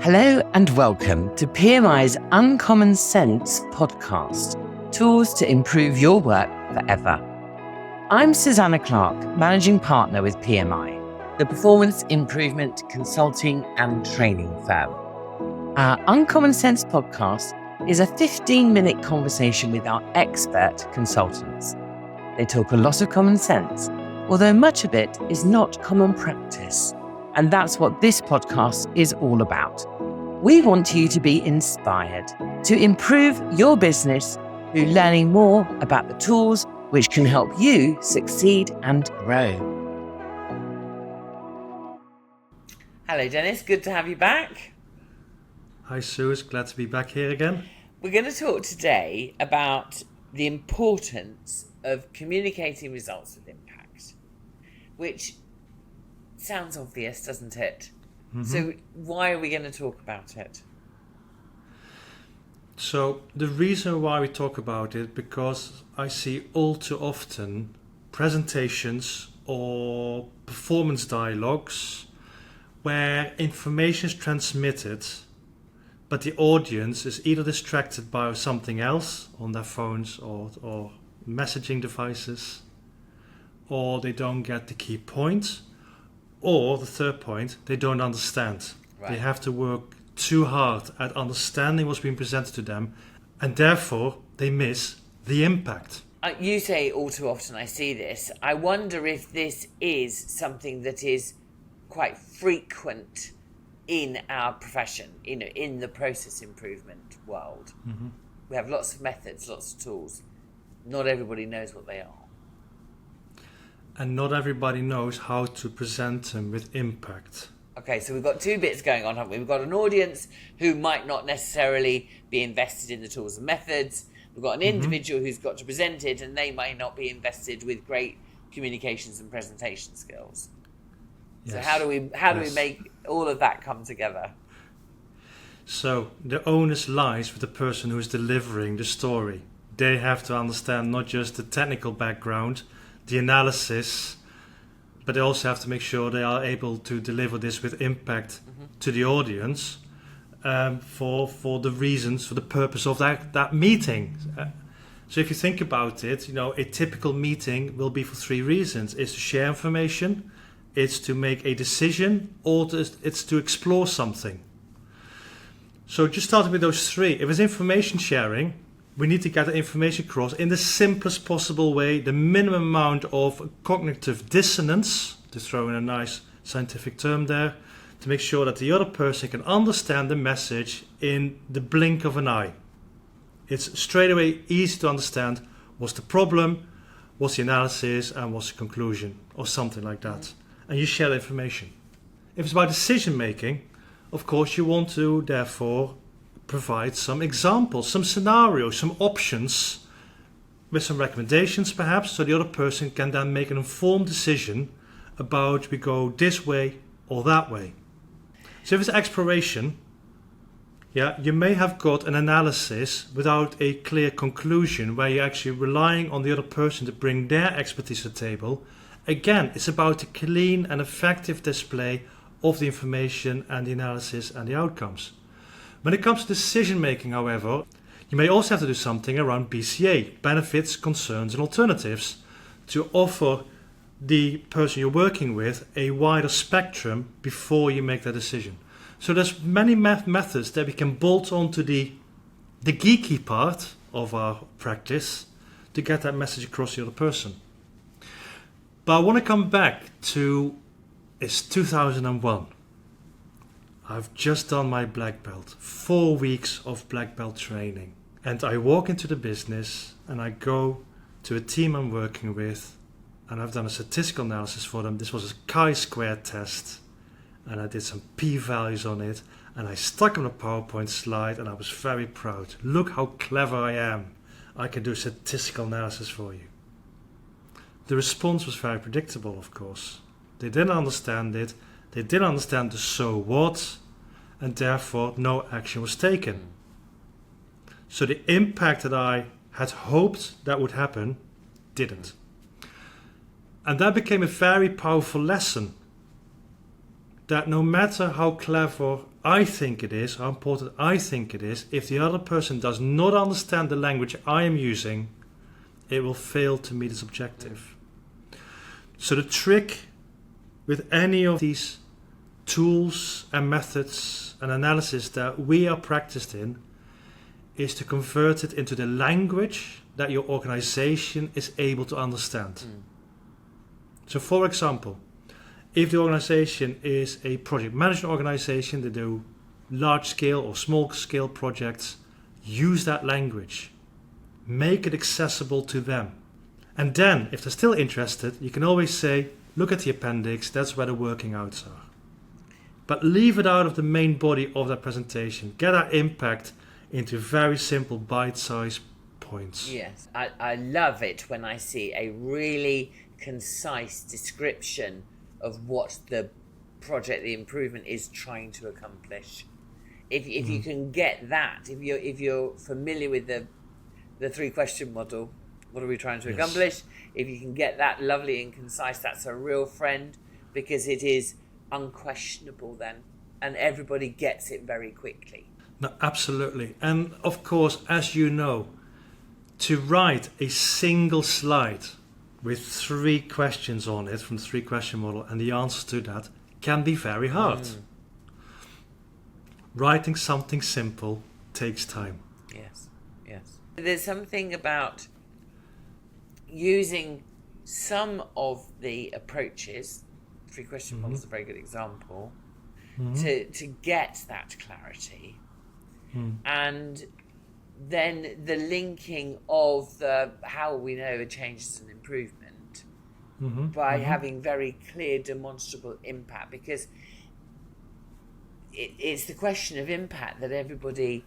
Hello and welcome to PMI's Uncommon Sense podcast, tools to improve your work forever. I'm Susanna Clark, Managing Partner with PMI, the performance improvement consulting and training firm. Our Uncommon Sense podcast is a 15-minute conversation with our expert consultants. They talk a lot of common sense, although much of it is not common practice. And that's what this podcast is all about. We want you to be inspired to improve your business through learning more about the tools which can help you succeed and grow. Hello, Dennis. Good to have you back. Hi, Suze. Glad to be back here again. We're going to talk today about the importance of communicating results with impact, which sounds obvious, doesn't it? Mm-hmm. So why are we going to talk about it? So the reason why we talk about it, because I see all too often presentations or performance dialogues where information is transmitted, but the audience is either distracted by something else on their phones or messaging devices, or they don't get the key point. Or the third point, they don't understand. Right. They have to work too hard at understanding what's being presented to them, and therefore they miss the impact. You say all too often, I see this. I wonder if this is something that is quite frequent in our profession, in the process improvement world. Mm-hmm. We have lots of methods, lots of tools. Not everybody knows what they are. And not everybody knows how to present them with impact. Okay, so we've got two bits going on, haven't we? We've got an audience who might not necessarily be invested in the tools and methods. We've got an individual who's got to present it, and they may not be invested with great communications and presentation skills. Yes. So how do we make all of that come together? So the onus lies with the person who is delivering the story. They have to understand not just the technical background, the analysis, but they also have to make sure they are able to deliver this with impact to the audience for the reasons, for the purpose of that meeting. So if you think about it, a typical meeting will be for three reasons. It's to share information, it's to make a decision, or it's to explore something. So just starting with those three. If it's information sharing, we need to get the information across in the simplest possible way, the minimum amount of cognitive dissonance, to throw in a nice scientific term there, to make sure that the other person can understand the message in the blink of an eye. It's straight away easy to understand what's the problem, what's the analysis, and what's the conclusion, or something like that. And you share the information. If it's about decision making, of course you want to therefore provide some examples, some scenarios, some options with some recommendations perhaps, so the other person can then make an informed decision about we go this way or that way. So if it's exploration, you may have got an analysis without a clear conclusion where you're actually relying on the other person to bring their expertise to the table. Again, it's about a clean and effective display of the information and the analysis and the outcomes. When it comes to decision making, however, you may also have to do something around BCA, benefits, concerns and alternatives, to offer the person you're working with a wider spectrum before you make that decision. So there's many methods that we can bolt onto the geeky part of our practice to get that message across to the other person. But I want to come back to, it's 2001. I've just done my black belt, 4 weeks of black belt training. And I walk into the business and I go to a team I'm working with, and I've done a statistical analysis for them. This was a chi-square test, and I did some p-values on it, and I stuck on a PowerPoint slide, and I was very proud. Look how clever I am. I can do statistical analysis for you. The response was very predictable, of course. They didn't understand it. They didn't understand the so what, and therefore no action was taken. So the impact that I had hoped that would happen didn't. And that became a very powerful lesson that no matter how clever I think it is, how important I think it is, if the other person does not understand the language I am using, it will fail to meet its objective. So the trick with any of these tools and methods and analysis that we are practiced in is to convert it into the language that your organization is able to understand. So for example, if the organization is a project management organization, they do large scale or small scale projects, use that language. Make it accessible to them. And then, if they're still interested, you can always say, look at the appendix, that's where the working outs are. But leave it out of the main body of that presentation. Get that impact into very simple bite-sized points. Yes, I love it when I see a really concise description of what the project, the improvement is trying to accomplish. If you can get that, if you're familiar with the 3-question model, what are we trying to accomplish? If you can get that lovely and concise, that's a real friend, because it is unquestionable then, and everybody gets it very quickly. No, absolutely. And of course, as you know, to write a single slide with 3 questions on it from the 3-question model and the answers to that can be very hard. Writing something simple takes time. Yes. There's something about using some of the approaches, 3-question model is a very good example, to get that clarity. And then the linking of how we know a change is an improvement by having very clear demonstrable impact, because it's the question of impact that everybody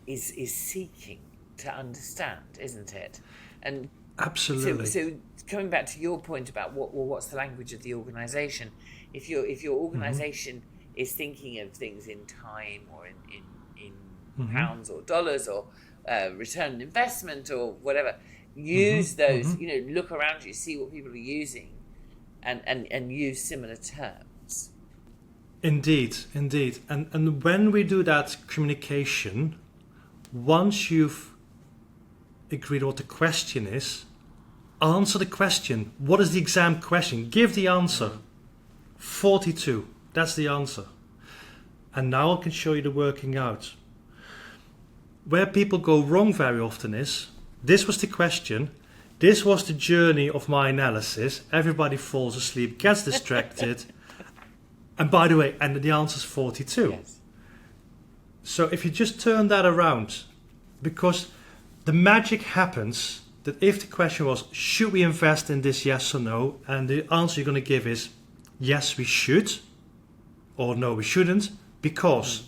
is seeking to understand, isn't it? And absolutely. So coming back to your point about what's the language of the organisation, if your organisation is thinking of things in time or in pounds or dollars or return on investment or whatever, use those. Look around you, see what people are using, and use similar terms. Indeed. And when we do that communication, once you've agreed what the question is, answer the question. What is the exam question? Give the answer. 42. That's the answer. And now I can show you the working out. Where people go wrong very often is, this was the question, this was the journey of my analysis, everybody falls asleep, gets distracted, and by the way, and the answer is 42. Yes. So if you just turn that around, because the magic happens that if the question was, should we invest in this, yes or no, and the answer you're going to give is, yes we should, or no we shouldn't, because ...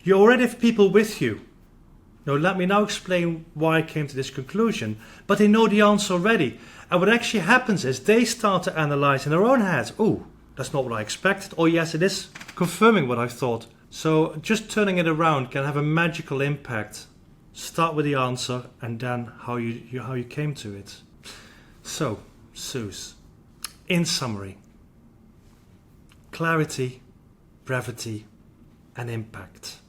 You already have people with you. Now let me now explain why I came to this conclusion, but they know the answer already. And what actually happens is they start to analyze in their own heads. Oh, that's not what I expected. Oh yes, it is confirming what I thought. So just turning it around can have a magical impact. Start with the answer and then how you came to it. So, Suze, in summary, clarity, brevity, and impact.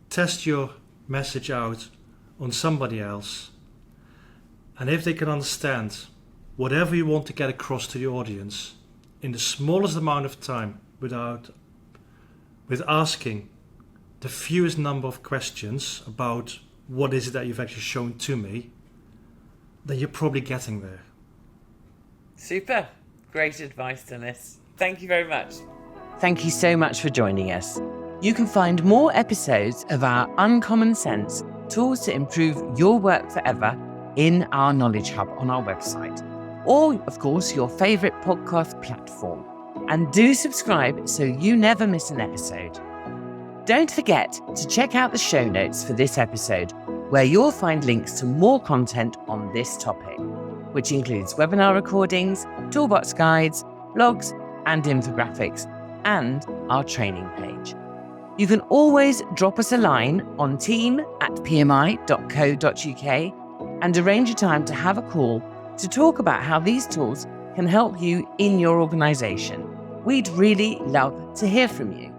Test your message out on somebody else, and if they can understand whatever you want to get across to the audience in the smallest amount of time with asking the fewest number of questions about what is it that you've actually shown to me, then you're probably getting there. Super. Great advice, Dennis. Thank you very much. Thank you so much for joining us. You can find more episodes of our Uncommon Sense Tools to Improve Your Work Forever in our Knowledge Hub on our website, or, of course, your favourite podcast platform. And do subscribe so you never miss an episode. Don't forget to check out the show notes for this episode, where you'll find links to more content on this topic, which includes webinar recordings, toolbox guides, blogs, and infographics, and our training page. You can always drop us a line on team@pmi.co.uk and arrange a time to have a call to talk about how these tools can help you in your organisation. We'd really love to hear from you.